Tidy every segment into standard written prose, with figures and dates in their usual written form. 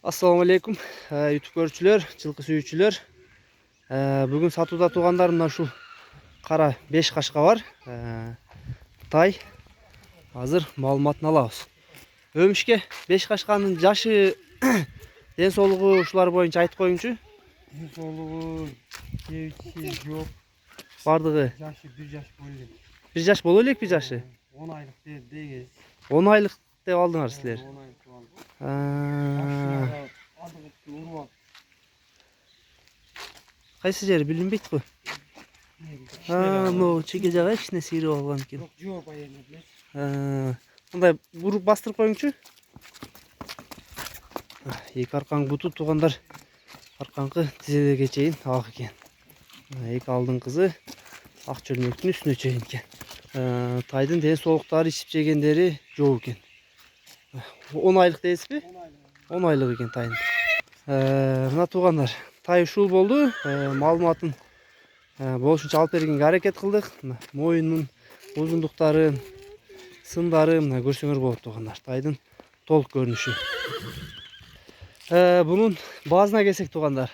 Assalamu alaikum YouTube görүүчүлөр, жылкы сүйүүчүлөр. Бүгүн сатууда туугандарымдан ушул кара 5 кашка бар. Тай. Азыр маалыматын алабыз. Өмүшке 5 кашканын жашы, ден соолугу ушулар боюнча айтып коюңчу. Ден соолугу кебиси жок. Бардыгы Жашы 1 жаш болу элек. 1 жаш боло элек, 1 жашы. 10 айлык дегиз. 10 айлык деп алдыңар силер. 10 айлык деп алдык. Адыгытты уруп Кайсы жери билинбейт го. Могу чеке жагы кичине сейрип алган экен. Жок, жооп айырына билет. Мындай буруп бастырып коюңчу. Эки аркаң буту туугандар. Аркаңкы тизелерге чейин ак экен. Эки алдыңкызы ак чөлмөктүн үстүнө чейин экен. Тайдын ден соолуктары, ичип жегендери жок экен. 10 айлык дейсизби? 10 айлык экен тайын. Мына туугандар, тай ушул болду. Маалыматын болушунча алып бергенге аракет кылдык. Моюнун узундуктарын, сындарын мына көрсөңөр болот туугандар. Тайдын толук көрүнүшү. Бунун баазына келсек туугандар.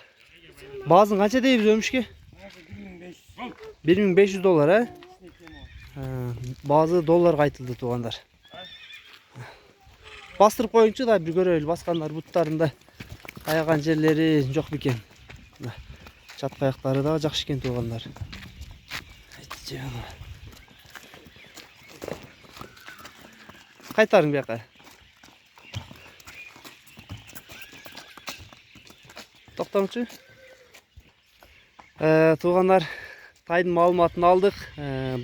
Баазын канча дейбиз өмүшкө? 1500 доллар, Баазы долларга айтылды туугандар. Бастырып коюңчу да бир көрөлү, баскандар буттарында аяган жерлери жок бекен. Чатка аяктары да жакшы экен туугандар. Кайтарың бияка. Токтоңчу. Туугандар, тайдын маалыматын алдык,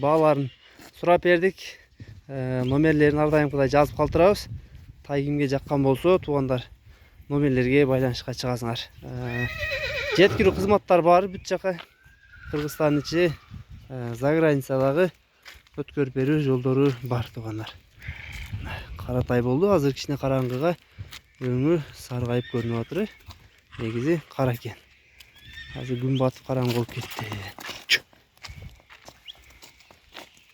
бааларын сурап бердик. Номерлерин ар дайымкыдай жазып калтырабыз. Тай кимге жаккан болсо, туугандар номерлерге байланышка чыгасыңар. Жеткирүү кызматтар бар бүт жака. Кыргызстандын ичи, заграницадагы өткөрүп берүү жолдору бар туугандар. Кара тай болду, азыр кичине караңгыга өңү саргайып көрүнүп атыр. Негизи кара экен. Азыр күн батып караңгы болуп кетти.